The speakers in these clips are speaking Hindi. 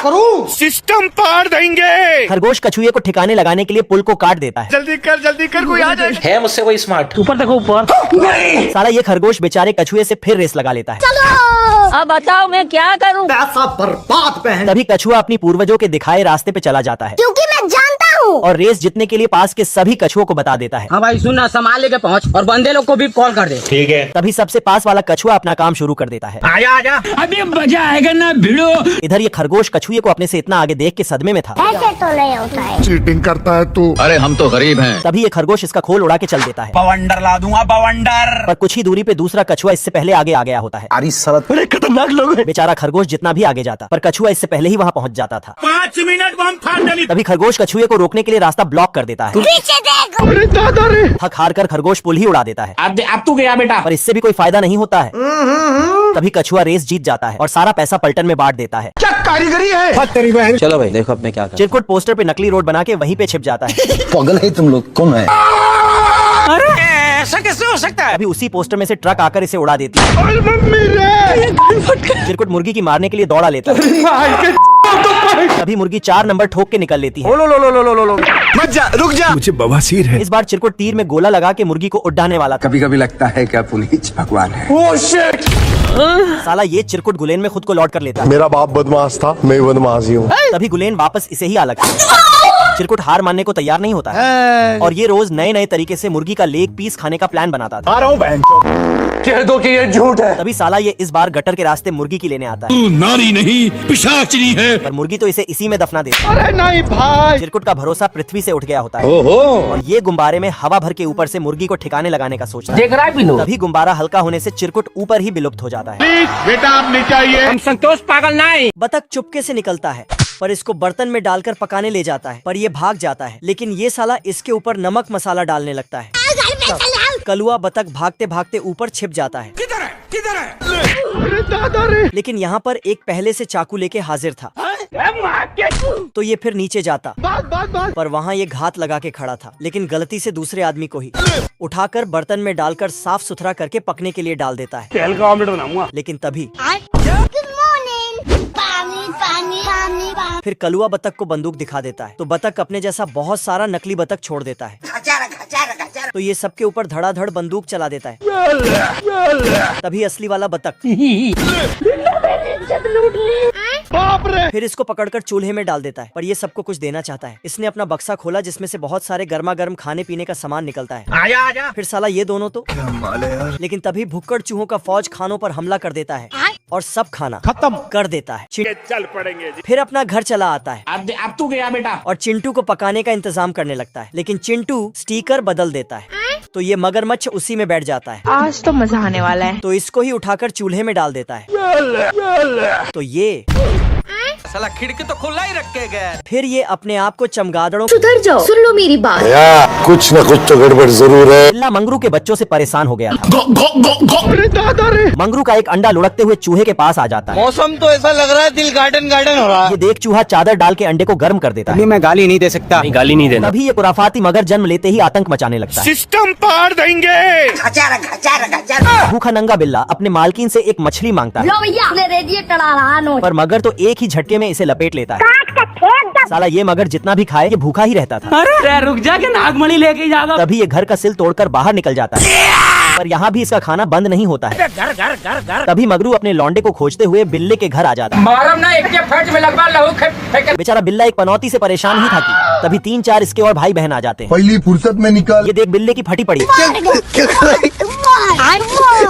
करूं? सिस्टम पार देंगे। खरगोश कछुए को ठिकाने लगाने के लिए पुल को काट देता है। जल्दी कर कोई आ जाए। है मुझसे कोई स्मार्ट? ऊपर देखो ऊपर। साला ये खरगोश बेचारे कछुए से फिर रेस लगा लेता है। अब बताओ मैं क्या करूं? पैसा बर्बाद पहन। तभी कछुआ अपनी पूर्वजों के दिखाए रास्ते पे चला जाता है क्योंकि मैं जानता हूँ। और रेस जीतने के लिए पास के सभी कछुओं को बता देता है। हाँ भाई सुनना, सामान लेके पहुँच और बंदे लोग को भी कॉल कर दे। ठीक है। तभी सबसे पास वाला कछुआ अपना काम शुरू कर देता है। आजा अभी मजा आएगा ना भिड़ो। इधर ये खरगोश कछुए को अपने से इतना आगे देख के सदमे में था। ऐसे तो नहीं होता है। चीटिंग करता है तू। अरे हम तो गरीब हैं। तभी ये खरगोश इसका खोल उड़ा के चल देता है। बवंडर ला दूंगा बवंडर। पर कुछ ही दूरी पे दूसरा कछुआ इससे पहले आगे आ गया होता है। अरे सरत बड़े खतरनाक लोग हैं। बेचारा खरगोश जितना भी आगे जाता पर कछुआ इससे पहले ही वहाँ पहुँच जाता था। 5 मिनट बम फाड़ डाली। तभी खरगोश कछुए को रोकने के लिए रास्ता ब्लॉक कर देता है। पीछे देख। अरे दादा रे। थक हार कर खरगोश पुल ही उड़ा देता है। अब तू गया बेटा। पर इससे भी कोई फायदा नहीं होता है। तभी कछुआ रेस जीत जाता है और सारा पैसा पलटन में बांट देता है। क्या कारीगरी है? चलो भाई देखो अब मैं क्या कर। चिरकुट पोस्टर पे नकली रोड बना के वहीं पे छिप जाता है। पागल है तुम लोग, कौन है? अरे ऐसा कैसे हो सकता है? अभी उसी पोस्टर में से ट्रक आकर इसे उड़ा देती है। चिरकुट मुर्गी की मारने के लिए दौड़ा लेता है। तभी मुर्गी 4 नंबर ठोक के निकल लेती है। मत जा, रुक जा। मुझे बवासीर है। इस बार चिरकुट तीर में गोला लगा के मुर्गी को उड़ाने वाला था। कभी कभी लगता है क्या पुनीत भगवान है। साला ये चिरकुट गुलेन में खुद को लौट कर लेता है। मेरा बाप बदमाश था, मैं बदमाश ही हूँ। तभी गुलेन वापस इसे ही अलग चिरकुट हार मानने को तैयार नहीं होता है और ये रोज नए नए तरीके से मुर्गी का लेग पीस खाने का प्लान बनाता था। आ रहा हूँ बहन। कह दो कि ये झूठ है। तभी साला ये इस बार गटर के रास्ते मुर्गी की लेने आता है। तू नारी नहीं पिशाचनी है। पर मुर्गी तो इसे इसी में दफना देती है। अरे नहीं भाई। चिरकुट का भरोसा पृथ्वी से उठ गया होता है और ये गुब्बारे में हवा भर के ऊपर से मुर्गी को ठिकाने लगाने का सोचता है। देख रहा है बिनो। तभी गुब्बारा हल्का होने से चिरकुट ऊपर ही विलुप्त हो जाता है। बेटा आप नीचे आइए। हम संतोष पागल नहीं। बतख चुपके से निकलता है पर इसको बर्तन में डालकर पकाने ले जाता है पर ये भाग जाता है। लेकिन ये साला इसके ऊपर नमक मसाला डालने लगता है। कलुआ बतख भागते भागते ऊपर छिप जाता है। किधर है? अरे दादा रे। लेकिन यहाँ पर एक पहले से चाकू लेके हाजिर था तो ये फिर नीचे जाता पर वहाँ ये घात लगा के खड़ा था। लेकिन गलती से दूसरे आदमी को ही उठाकर बर्तन में डालकर साफ सुथरा करके पकने के लिए डाल देता है। तेल का ऑमलेट बनाऊंगा। लेकिन तभी गुड मॉर्निंग। पानी पानी पानी पानी। फिर कलुआ बतख को बंदूक दिखा देता है तो बतख अपने जैसा बहुत सारा नकली बतख छोड़ देता है। तो ये सबके ऊपर धड़ाधड़ बंदूक चला देता है। तभी असली वाला बतख बाप रे। फिर इसको पकड़कर चूल्हे में डाल देता है पर ये सबको कुछ देना चाहता है। इसने अपना बक्सा खोला जिसमें से बहुत सारे गर्मा गर्म खाने पीने का सामान निकलता है। आजा। फिर साला ये दोनों तो लेकिन तभी भुक्कड़ चूहों का फौज खानों पर हमला कर देता है और सब खाना खत्म कर देता है। चल पड़ेंगे। फिर अपना घर चला आता है अब तू गया बेटा। और चिंटू को पकाने का इंतजाम करने लगता है। लेकिन चिंटू स्टिकर बदल देता है तो ये मगरमच्छ उसी में बैठ जाता है। आज तो मजा आने वाला है। तो इसको ही उठाकर चूल्हे में डाल देता है। तो ये साला खिड़की तो खुला ही रखे गए। फिर ये अपने आप को चमगादड़ों सुधर जाओ, सुन लो मेरी बात। कुछ न कुछ तो गड़बड़ जरूर है। बिल्ला मंगरू के बच्चों से परेशान हो गया था। अरे दादा रे। मंगरू का एक अंडा लुढ़कते हुए चूहे के पास आ जाता है। मौसम तो ऐसा लग रहा है दिल गार्डन हो रहा ये देख चूहा चादर डाल के अंडे को गर्म कर देता है। मैं गाली नहीं दे सकता। गाली नहीं देना। तभी ये कुराफाती मगर जन्म लेते ही आतंक मचाने लगता है। सिस्टम पार देंगे। भूखा नंगा बिल्ला अपने मालकिन से एक मछली मांगता है लो भैया रेडिएटर आ रहा नो। पर मगर तो एक ही झटके में इसे लपेट लेता है। साला ये मगर जितना भी खाए ये भूखा ही रहता था। अरे रुक जा के नागमणि लेके जागा। तभी ये घर का सिल तोड़कर बाहर निकल जाता है पर यहाँ भी इसका खाना बंद नहीं होता है। घर। तभी मगरू अपने लौंडे को खोजते हुए बिल्ले के घर आ जाता है। मारम ना एक के फट में लगवा लहू बेचारा बिल्ला एक पनौती से परेशान ही था कि तभी 3-4 इसके और भाई बहन आ जाते हैं। पहली फुर्सत में निकल। ये देख बिल्ले की फटी पड़ी।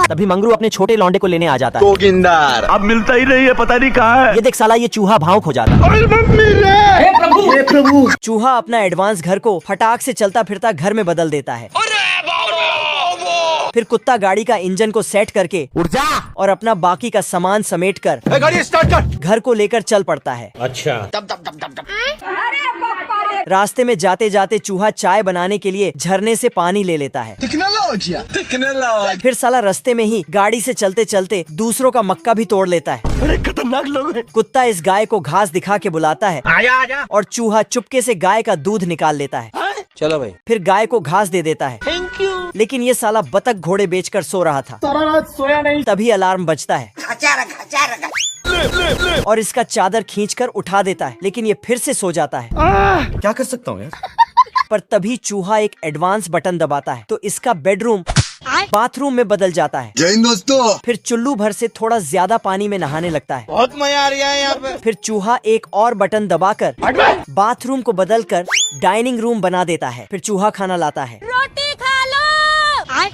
तभी मंगरू अपने छोटे लौंडे को लेने आ जाता है। जोगिंदर अब मिलता ही नहीं है, पता नहीं कहाँ है। ये देख साला ये चूहा भावुक हो जाता है। अरे मम्मी रे। प्रभु। चूहा अपना एडवांस घर को फटाक से चलता फिरता घर में बदल देता है। फिर कुत्ता गाड़ी का इंजन को सेट करके उठ जा और अपना बाकी का सामान समेट कर गाड़ी स्टार्ट कर। घर को लेकर चल पड़ता है। अच्छा। रास्ते में जाते जाते चूहा चाय बनाने के लिए झरने से पानी ले लेता है। टेक्नोलॉजी। फिर साला रास्ते में ही गाड़ी से चलते चलते दूसरों का मक्का भी तोड़ लेता है। अरे खतरनाक लोग हैं। कुत्ता इस गाय को घास दिखा के बुलाता है आजा। और चूहा चुपके से गाय का दूध निकाल लेता है। चलो भाई। फिर गाय को घास दे देता है। Thank you. लेकिन ये साला बतख घोड़े बेचकर सो रहा था। सारा रात सोया नहीं। तभी अलार्म बजता है। और इसका चादर खींचकर उठा देता है, लेकिन ये फिर से सो जाता है। क्या कर सकता हूँ यार? पर तभी चूहा एक एडवांस बटन दबाता है तो इसका बेडरूम बाथरूम में बदल जाता है। जय हिंद दोस्तों। फिर चुल्लू भर से थोड़ा ज्यादा पानी में नहाने लगता है। बहुत मजा आ रहा है यहाँ पे। फिर चूहा एक और बटन दबाकर बाथरूम को बदलकर डाइनिंग रूम बना देता है। फिर चूहा खाना लाता है।